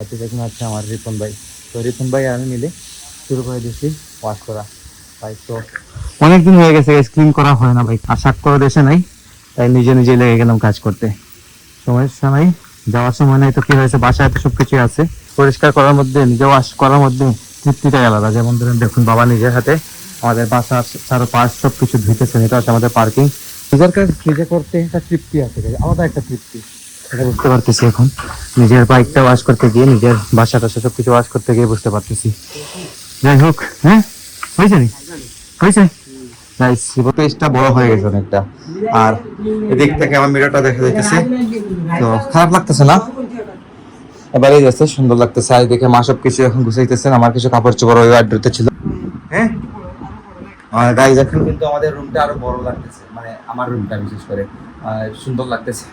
দেখুন আছে আমার রিপন ভাই। তো রিপন ভাই আর আমি মিলে শুরু করে দিয়েছি ওয়াশ করা ভাই। তো অনেকদিন হয়ে গেছে ক্লিন করা হয় না ভাই, আর শাক করা দেশে নাই, তাই নিজে নিজে লেগে গেলাম কাজ করতে। সমস্যা নাই, যাওয়ার সময় নাই তো কি হয়েছে, বাসায় তো সবকিছু আছে। পরিষ্কার করার মধ্যে নিজে ওয়াশ করার মধ্যে তৃপ্তিটাই আলাদা। যেমন ধরেন দেখুন, বাবা নিজের হাতে আমাদের বাসার চারপাশ সবকিছু ধুইতেছেন। এটা হচ্ছে আমাদের পার্কিং। নিজের কাজ নিজে করতে একটা তৃপ্তি আছে, আলাদা একটা তৃপ্তি, এটা বুঝতে পারতেছি এখন। নিজের বাইকটা ওয়াশ করতে গিয়ে, নিজের বাসাটা সবকিছু ওয়াশ করতে গিয়ে বুঝতে পারতেছি। যাই হোক, হ্যাঁ হয়েছে নি হয়েছে পেজটা বড় হয়ে গেছে অনেকটা। আর এদিক থেকে আমার মিররটা দেখা যাইতেছে, তো খারাপ লাগতেছে না, এবারেই যাচ্ছে, সুন্দর লাগতেছে। আর দেখে মা সবকিছু এখন গুছাইতেছেন। আমার কিছু কাপড় চোপড় ওই ওয়ার্ড্রোতে ছিল। হ্যাঁ, আর গাইজ এখন কিন্তু আমাদের রুমটা আরো বড় লাগতেছে, মানে আমার রুমটা বিশেষ করে সুন্দর লাগতেছে।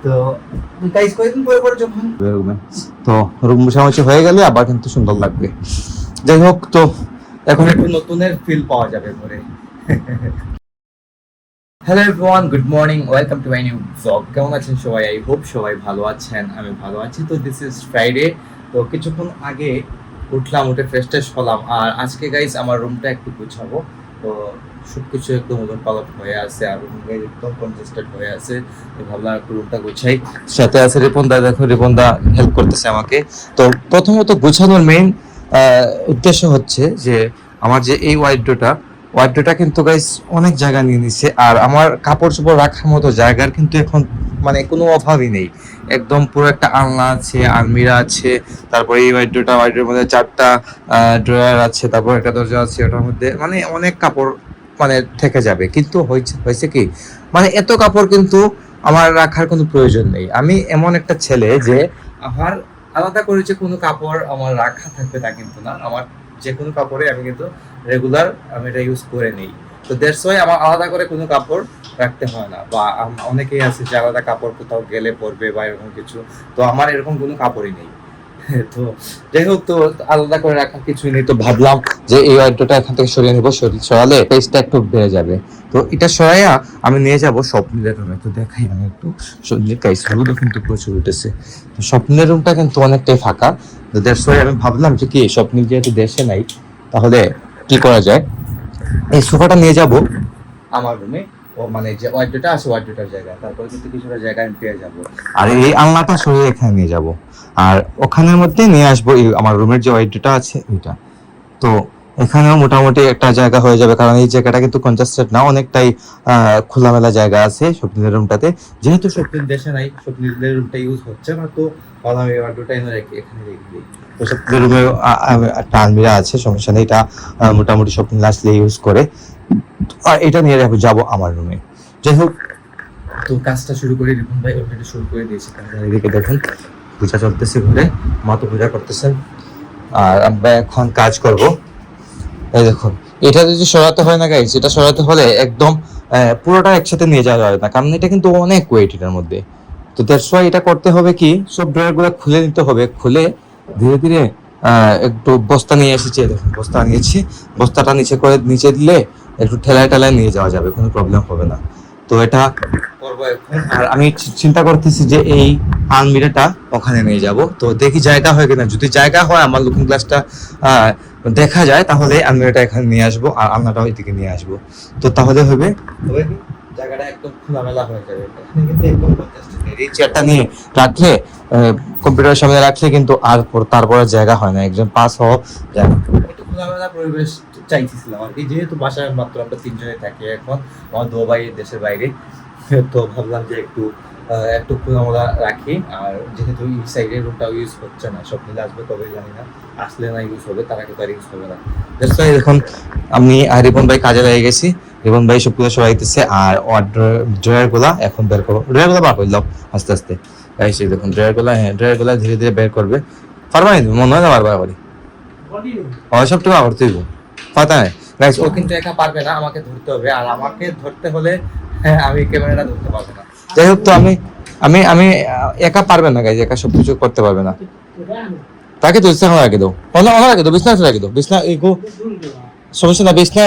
তো গাইজ কয়েকদিন পরে পরে যখন তো রুম মোছামুছি হয়ে গেলে আবার কিন্তু সুন্দর লাগবে। যাই হোক, তো এখন একটু নতুনের ফিল পাওয়া যাবে ঘরে। Hello everyone, good morning, welcome to my new blog. কেমন আছেন সবাই? আই হোপ সবাই ভালো আছেন, আমি ভালো আছি। তো দিস ইজ ফ্রাইডে। তো কিছুক্ষণ আগে উঠলাম, উঠে ফ্রেশ ট্রেশ হলাম। আর আজকে গাইজ আমার রুমটা একটু গুছাবো। তো সবকিছু একদম উলট পালট হয়ে আছে, আর রুম একদম কনজেস্টেড হয়ে আছে। ভাবলাম একটু রুমটা গুছাই। সাথে আছে রিপন দা, দেখো রিপন দা হেল্প করতেছে আমাকে। তো প্রথমত গুছানোর মেইন উদ্দেশ্য হচ্ছে যে আমার যে এই ওয়াইড্রোটা কিন্তু গাইস অনেক জায়গা নিয়ে নিচ্ছে। আর আমার কাপড় চোপড় রাখার মতো জায়গার কিন্তু এখন মানে কোনো অভাবই নেই। একদম পুরো একটা আলনা আছে, আলমিরা আছে, তারপরে এই ওয়াইড্রোর মধ্যে 4টা ড্রয়ার আছে, তারপর একটা দরজা আছে, ওটার মধ্যে মানে অনেক কাপড় মানে থেকে যাবে। কিন্তু হয়েছে কি, মানে এত কাপড় কিন্তু আমার রাখার কোনো প্রয়োজন নেই। আমি এমন একটা ছেলে যে আমার আলাদা করে যে কোনো কাপড় আমার রাখা থাকবে তা কিন্তু না। আমার যে কোনো কাপড়ে আমি কিন্তু রেগুলার আমি এটা ইউজ করে নেই। তো দ্যাটস ওয়াই আমার আলাদা করে কোনো কাপড় রাখতে হয় না। বা অনেকেই আছে যে আলাদা কাপড় কোথাও গেলে পরবে বা এরকম কিছু, তো আমার এরকম কোনো কাপড়ই নেই। তো যাই হোক, তো আলাদা করে রাখার কিছুই নেই। তো ভাবলাম যে এই ওয়াইড্রোটা এখান থেকে সরিয়ে নেবো, সরালে পেজটা একটু বেড়ে যাবে। তো এটা সরাইয়া আমি নিয়ে যাবো স্বপ্নের রুমে। তো দেখাই আমি একটু, স্বপ্নের কাইসগুলো কিন্তু প্রচুর উঠেছে। স্বপ্নের রুমটা কিন্তু অনেকটাই ফাঁকা। তো দ্যাটস ওয়াই আমি ভাবলাম যে কি, স্বপ্নের যেহেতু দেশে নাই, তাহলে কি করা যায়, এই সোফাটা নিয়ে যাব আমার রুমে। ও মানে যে ওয়াইড্রোটা আছে ওয়াইড্রোটার জায়গায়, তারপরে কিন্তু কিছুটা জায়গা আমি পেয়ে যাবো। আর এই আলনাটা সরিয়ে এখানে নিয়ে যাব, আর ওখানের মধ্যে নিয়ে আসবো এই আমার রুমের যে ওয়াইড্রোটা আছে ওইটা। তো এখানেও মোটামুটি একটা জায়গা হয়ে যাবে, কারণ এই জায়গাটা কিন্তু কনজাস্টেড না, অনেকটাই খোলামেলা জায়গা আছে স্বপ্নের রুমটাতে। যেহেতু স্বপ্নের দেশে নাই, স্বপ্নের রুমটা ইউজ হচ্ছে না, তো আমি ওয়াইড্রোটা এনে এখানে রেখে দিই। তো স্বপ্নের রুমে একটা আলমিরা আছে, সমস্যা নেই, এটা মোটামুটি স্বপ্ন আসলে ইউজ করে। আর এটা নিয়ে যাবো আমার রুমে। যাই হোক, তো কাজটা শুরু করে রিপন ভাই অলরেডি শুরু করে দিয়েছে। এদিকে দেখুন পূজা চলতেছে ঘরে, মা তো পূজা করতেছেন, আর আমরা এখন কাজ করব। এই দেখুন, এটা যদি সরাতে হয় না গাইস, এটা সরাতে হলে একদম পুরোটা একসাথে নিয়ে যাওয়া যাবে না, কারণ এটা কিন্তু অনেক ওয়েট এটার মধ্যে। তো দ্যাটস ওয়াই এটা করতে হবে কি, সব ড্রয়ার গুলো খুলে নিতে হবে। খুলে ধীরে ধীরে একটু বস্তা নিয়ে এসেছি, দেখুন বস্তা নিয়েছি, বস্তাটা নিচে দিলে একটু ঠেলায় ঠেলায় নিয়ে যাওয়া যাবে, কোনো প্রবলেম হবে না। তো এটা করবো এখন। আর আমি চিন্তা করতেছি যে এই আলমিরাটা ওখানে নিয়ে যাব। তো দেখি জায়গা হয় কিনা, যদি জায়গা হয়, আমার লুকিং গ্লাসটা দেখা যায়, তাহলে আলমিরাটা এখানে নিয়ে আসবো আর আলনাটা ওইদিকে নিয়ে আসবো। তো তাহলে হবে কি, জায়গাটা একদম খোলামেলা হয়ে যাবে। এখানে কিন্তু একদম এই চেয়ারটা নিয়ে রাখলে, কম্পিউটারের সামনে রাখলে কিন্তু আর তারপরে জায়গা হয় না, একজন পাস হওয়া যায়। একটু খোলামেলা পরিবেশ চাইছিলাম আর কি, যেহেতু বাসায় মাত্র আমরা 3জনে থাকি এখন, আমার 2 ভাই দেশের বাইরে। তো ভাবলাম যে একটু খোলামেলা রাখি। আর যেহেতু এই সাইডের রুমটা ইউজ হচ্ছে না, সব মিলে আসবে তবে জানি না, আসলে না ইউজ হবে, তার আগে তো আর ইউজ হবে না। এখন আমি আর রিপন ভাই কাজে লেগে গেছি। রিপন ভাই সবগুলো সরাইতেছে, আর ড্রয়ার গুলা এখন বের করবো। ড্রয়ার গুলা বার করলাম আস্তে আস্তে। দেখুন ড্রয়ার গুলা ধীরে ধীরে বের করবে। পারবা না মনে হয় না, বারবার করি সবটুকু আবার তুই কথা নাই গাইস। ও কিন্তু একা পারবে না, আমাকে ধরতে হবে। আর আমাকে ধরতে হলে আমি ক্যামেরাটা ধরতে পারবো না। যাই হোক, তো আমি আমি আমি একা পারবে না গাইস, একা সবকিছু করতে পারবে না। তাকে তো ইচ্ছা রাখে দাও, রাখে দাও, বিছনা রাখে দাও, বিছনা সমস্যা না, বিছনা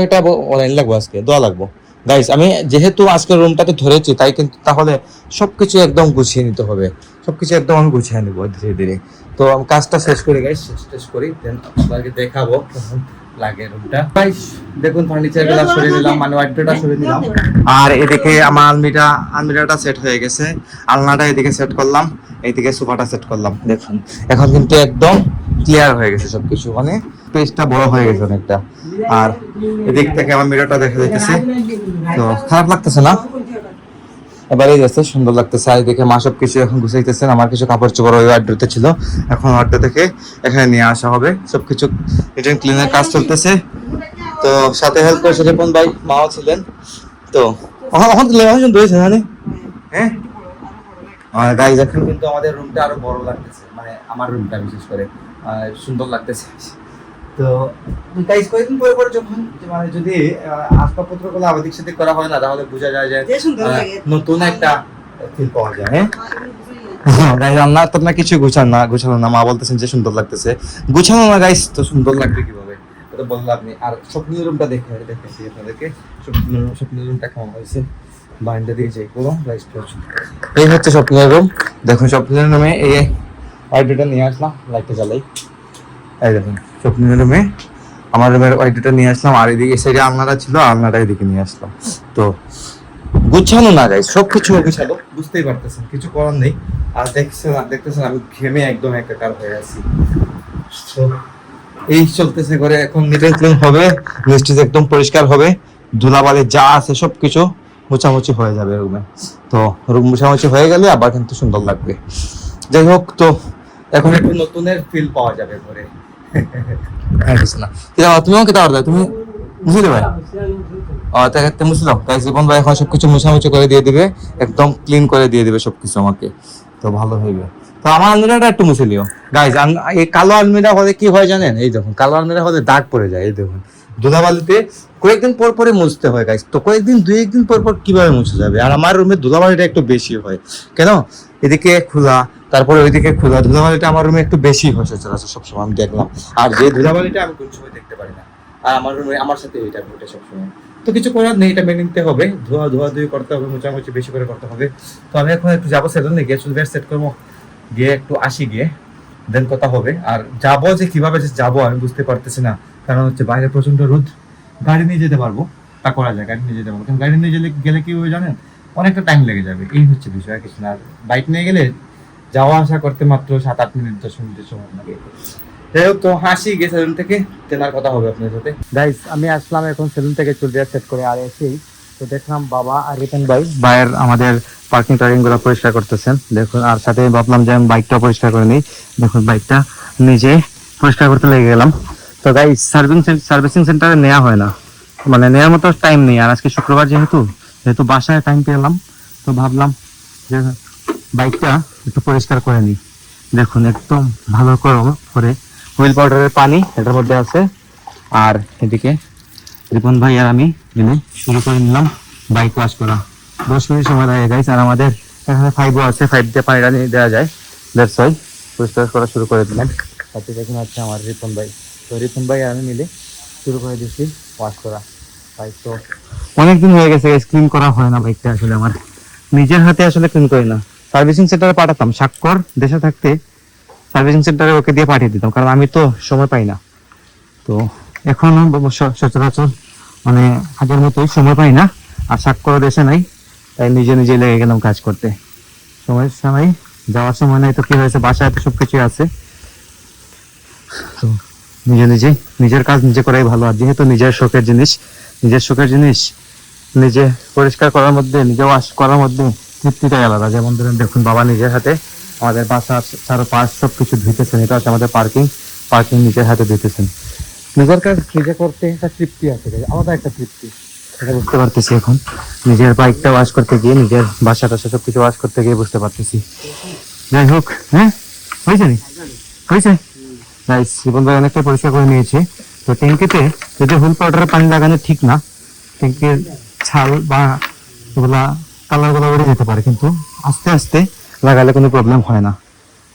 এটা অনলাইন লাগবো, আজকে দোয়া লাগবো, গাইস আমি যেহেতু আজকে রুমটাতে ধরেছি তাই কিন্তু তাহলে সবকিছু একদম গুছিয়ে নিতে হবে, সবকিছু একদম আমি গুছিয়ে নেবো ধীরে ধীরে। তো আমি কাজটা শেষ করি গাইস, শেষ করি দেন আপনাদেরকে দেখাবো কেমন লাগে রুমটা। গাইস দেখুন ফার্নিচার গুলো সরিয়ে নিলাম, মানে ওয়ার্ডরোবটা সরিয়ে নিলাম, আর এদিকে আমার আলমিরাটা সেট হয়ে গেছে, আলনাটা এদিকে সেট করলাম, এইদিকে সোফাটা সেট করলাম। দেখুন এখন কিন্তু একদম ক্লিয়ার হয়ে গেছে সবকিছু, মানে পেজটা বড় হয়ে গেছে অনেকটা। আর এদিক থেকে আমার মিররটা দেখা যাইতেছে, তো খারাপ লাগতেছে না, এবারেই যাচ্ছে, সুন্দর লাগতেছে। আর এদিকে মা সব কিছু এখন গুছাইতেছেন, আমার কিছু কাপড় চোপড় ওই ওয়ার্ডরোবে ছিল, এখন ওয়ার্ডরোব থেকে এখানে নিয়ে আসা হবে। সবকিছু রিটার্ন ক্লিনের কাজ চলতেছে, তো সাথে হেল্প করেছে রিপন ভাই, মাও ছিলেন। তো এখন সুন্দর হয়েছে হ্যাঁ। আর গাইজ এখন কিন্তু আমাদের রুমটা আরো বড় লাগতেছে, মানে আমার রুমটা বিশেষ করে সুন্দর লাগতেছে। তো গাইজ কয়েকদিন পরে পরে যখন মানে যদি আসবাবপত্রগুলো আমাদের সাথে করা হয় না, তাহলে বোঝা যায় যে নতুন একটা ফিল পাওয়া যায়। হ্যাঁ গাইজ রান্না তো না কিছু গুছানো না, মা বলতেছেন যে সুন্দর লাগতেছে, গুছানো না গাইজ, তো সুন্দর লাগবে কিভাবে এটা বললে আপনি। আর স্বপ্নের রুমটা দেখেছি আপনাদেরকে, স্বপ্নের রুমটা কেমন হয়েছে বাইন্ডা দিয়ে যাই পুরো গাইজ। এই হচ্ছে স্বপ্নের রুম, দেখুন স্বপ্নের রুমে এই ওয়াইডটা নিয়ে আসলাম, লাইটটা জ্বালাই। এই দেখুন স্বপ্নের রুমে আমার রুমের ওয়াইডটা নিয়ে আসলাম, আর এদিকে সাইডে আলনাটা ছিল, আলনাটা এদিকে নিয়ে আসলাম। তো গুছানো না গাইজ, সবকিছু গুছালো, বুঝতেই পারতেছেন, কিছু করার নেই। আর দেখতেছেন আমি ঘেমে একদম একাকার হয়ে আছি। তো এই চলতেছে করে, এখন নিট এন্ড ক্লিন হবে, নিচটি একদম পরিষ্কার হবে, ধুলাবালি যা আছে সবকিছু মোছামুছি হয়ে যাবে রুমে। তো রুম মোছামুছি হয়ে গেলে আবার কিন্তু সুন্দর লাগবে। যাই হোক, তো এখন একটু নতুনের ফিল পাওয়া যাবে ঘরে। তুমিও কি তাহলে তুমি বুঝলে ভাই মুছলাম গাইজ, রিপন ভাই এখন সবকিছু মোছামুছি করে দিয়ে দিবে, একদম ক্লিন করে দিয়ে দিবে সবকিছু আমাকে, তো ভালো হইবে। তো আমার আলমিরাটা একটু মুছে নিও গাইজ। এই কালো আলমিরা হলে কি হয় জানেন, এই দেখুন কালো আলমিরা হলে দাগ পড়ে যায়, এই দেখুন ধুলাবালিতে কয়েকদিন পর পরে মুছতে হয় গাইজ। তো দুই একদিন পর পর কিভাবে মুছে যাবে? আর আমার রুমে ধুলাবালিটা একটু বেশি হয়, কেন এদিকে খোলা তারপরে ওইদিকে খোলা, ধুলাবালিটা আমার রুমে একটু বেশি হয় সচরাচর সবসময় আমি দেখলাম। আর যে ধুলাবালিটা আমি কোন সময় দেখতে পারি না, আর আমার রুমে আমার সাথে এটা ঘটে সবসময়। তো কিছু করার নেই, এটা মেনে নিতে হবে, ধোয়া করতে হবে, মোছামুছি বেশি করে করতে হবে। তো আমি এখন একটু যাবো সেলুনে গিয়ে, চুল সেট করবো, গিয়ে একটু আসি, গিয়ে দেন কথা হবে। আর যাবো যে কিভাবে যে যাবো আমি বুঝতে পারতেছি না, কারণ হচ্ছে বাইরে প্রচন্ড রোদ। গাড়ি নিয়ে যেতে পারবো, তা করা যায়, গাড়ি নিয়ে যেতে পারবো, কিন্তু গাড়ি নিয়ে গেলে কি হবে জানেন, অনেকটা টাইম লেগে যাবে, এই হচ্ছে বিষয়, কিছু না। আর বাইক নিয়ে গেলে যাওয়া আসা করতে মাত্র 7-8 মিনিট 10 মিনিটের সময় লাগে। যাই হোক, তো হাসি গিয়ে সেলুন থেকে তেনার কথা হবে আপনার সাথে। গাইস আমি আসলাম এখন সেলুন থেকে, চুল সেট করে আর এসেই তো দেখলাম বাবা আর রিপন ভাইয়ের আমাদের পার্কিং গুলো পরিষ্কার করতেছেন, দেখুন। আর সাথে ভাবলাম যে আমি বাইকটা পরিষ্কার করে নিই, দেখুন বাইকটা নিজে পরিষ্কার করতে লেগে গেলাম। তো গাইস সার্ভিসিং সেন্টারে নেওয়া হয় না, মানে নেওয়ার মতো টাইম নেই। আর আজকে শুক্রবার যেহেতু বাসায় টাইম পেলাম, তো ভাবলাম যে বাইকটা একটু পরিষ্কার করে নিই। দেখুন একদম ভালো করে হুইল পাউডারের পানি এটার মধ্যে আছে, আর এদিকে রিপন ভাই আর আমি মিলে শুরু করে নিলাম বাইক ওয়াশ করা। 10 মিনিট সময় লাগে গাইস। আর আমাদের এখানে 5 আছে, 5 দিয়ে পানিটা নিয়ে দেওয়া যায়, দ্যাটস ওয়াই পরিষ্কার করা শুরু করে দিলাম। সাথে দেখুন আছে আমার রিপন ভাই, তো রিপন ভাই আর আমি মিলে শুরু করে দিচ্ছি ওয়াশ করা বাইক। তো অনেকদিন হয়ে গেছে ক্লিন করা হয় না বাইকটা, আসলে আমার নিজের হাতে আসলে ক্লিন করি না। সার্ভিসিং সেন্টারে পাঠাতাম, স্বাক্ষর দেশে থাকতে সার্ভিসিং সেন্টারে ওকে দিয়ে পাঠিয়ে দিতাম, কারণ আমি তো সময় পাই না। তো এখন সচরাচর মানে আগের মতোই সময় পাই না, আর স্বাক্ষর দেশে নাই, তাই নিজে লেগে গেলাম কাজ করতে। সমস্যা নাই, যাওয়ার সময় নাই তো কি হয়েছে, বাসায় তো সবকিছু আছে। তো নিজের কাজ নিজে করাই ভালো। আর যেহেতু নিজের শখের জিনিস নিজে পরিষ্কার করার মধ্যে, নিজে ওয়াশ করার মধ্যে তৃপ্তিটাই আলাদা। যেমন ধরেন দেখুন বাবা নিজের হাতে আমাদের বাসার চারপাশ সবকিছু ধুইতেছেন, এটা হচ্ছে আমাদের পার্কিং নিজের হাতে ধুইতেছেন। নিজের কাজ নিজে করতে একটা তৃপ্তি আছে, আলাদা একটা তৃপ্তি, এটা বুঝতে পারতেছি এখন। নিজের বাইকটা ওয়াশ করতে গিয়ে, নিজের বাসাটা সবকিছু ওয়াশ করতে গিয়ে বুঝতে পারতেছি। যাই হোক, হ্যাঁ হয়েছে গাইস, জীবন ভাই অনেকটা পরিষ্কার করে নিয়েছে। তো ট্যাঙ্কিতে যদি হুইল পাউডারের পানি লাগানো ঠিক না, ট্যাঙ্কির ছাল বা ওগুলা কালার গুলো উড়ে যেতে পারে, কিন্তু আস্তে আস্তে লাগালে কোনো প্রবলেম হয় না।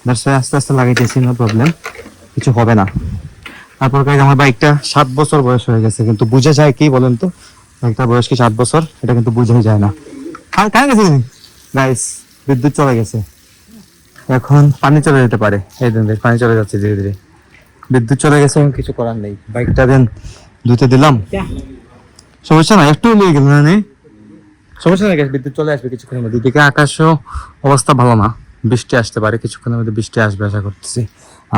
আস্তে আস্তে লাগাইতেছি, নো প্রবলেম, কিছু হবে না। তারপর গাইস আমার বাইকটা 7 বছর বয়স হয়ে গেছে, কিন্তু বুঝে যায় কি বলেন তো, একটা বয়স কি 7 বছর, এটা কিন্তু বুঝাই যায় না। আর কার গেছে গাইস, বিদ্যুৎ চলে গেছে, এখন পানি চলে যেতে পারে। এই দিন দেখ পানি চলে যাচ্ছে ধীরে ধীরে, বিদ্যুৎ চলে গেছে এবং কিছু করার নেই। বাইকটা দেন ধুতে দিলাম, সমস্যা না, একটু লেগে গেল না নেই, সমস্যা নেই, বিদ্যুৎ চলে আসবে কিছুক্ষণের মধ্যে। এদিকে আকাশও অবস্থা ভালো না, বৃষ্টি আসতে পারে কিছুক্ষণের মধ্যে, বৃষ্টি আসবে আশা করতেছি।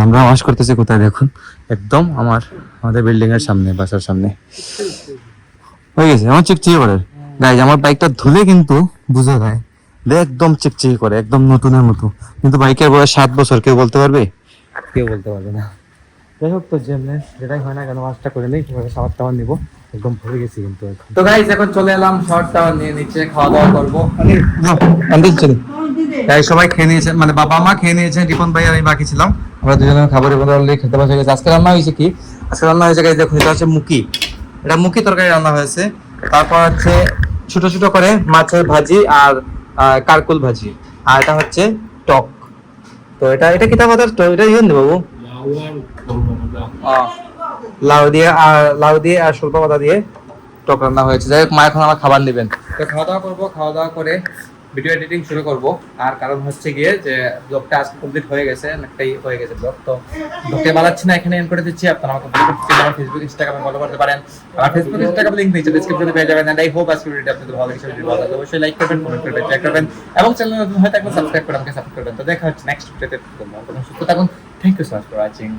আমরা ওয়াশ করতেছি কোথায় দেখুন, একদম আমাদের বিল্ডিং এর সামনে, বাসার সামনে হয়ে গেছে। আমার চিকচিকি করে গাইজ, আমার বাইকটা ধুলে কিন্তু বোঝা যায় যে একদম চিকচিকি করে, একদম নতুনের মতো। কিন্তু বাইকের বয়স 7 বছর, কেউ বলতে পারবে? কেউ বলতে পারবে না। যাই হোক, তো যেমনি যেটাই হয় না কেন ওয়াশটা করে নেই, শাওয়ার টাওয়ার নিবো, একদম ভরে গেছি কিন্তু এখন। তো গাইস এখন চলে এলাম শর্ট টাওয়ার নিয়ে, নিচে খাওয়া দাওয়া করবো। তাই সবাই খেয়ে নিয়েছেন, মানে বাবা মা খেয়ে নিয়েছেন, রিপন ভাই আর আমি বাকি ছিলাম। আমরা দুজনে খাবারের মধ্যে অলরেডি খেতে বসে গেছি। আজকে রান্না হয়েছে কি? আজকে রান্না হয়েছে গাইস, দেখুন এটা হচ্ছে মুকি, এটা মুকি তরকারি রান্না হয়েছে। তারপর হচ্ছে ছোট ছোট করে মাছের ভাজি আর কারকুল ভাজি, আর এটা হচ্ছে টক। তো এটা কি তা কথা, এটা ইয়ে বাবু লাউ দিয়ে আর স্বল্প পাতা দিয়ে টক রান্না হয়েছে। যাই হোক, মা এখন আমার খাবার নেবেন। তো খাওয়া দাওয়া করবো, খাওয়া দাওয়া করে ভিডিও এডিটিং শুরু করব। আর কারণ হচ্ছে গিয়ে যে ব্লগটা আজকে কমপ্লিট হয়ে গেছে, অনেকটাই হয়ে গেছে ব্লগ, তো ব্লগটা বানাচ্ছি না, এখানে এন্ড করে দিচ্ছি। আপনারা আমাকে আমার ফেসবুক ইনস্টাগ্রামে ফলো করতে পারেন, আমার ফেসবুক ইনস্টাগ্রাম লিংক নিচে ডেসক্রিপশনে পেয়ে যাবেন। এন্ড আই হোপ আজকের ভিডিওটা আপনাদের ভালো লেগেছে। ভিডিও ভালো লাগলে অবশ্যই লাইক করবেন, কমেন্ট করবেন, শেয়ার করবেন এবং চ্যানেল নতুন হয়ে থাকলে সাবস্ক্রাইব করে আমাকে সাপোর্ট করবেন। তো দেখা হচ্ছে নেক্সট ভিডিওতে, সুস্থ থাকুন। Thank you so much for watching.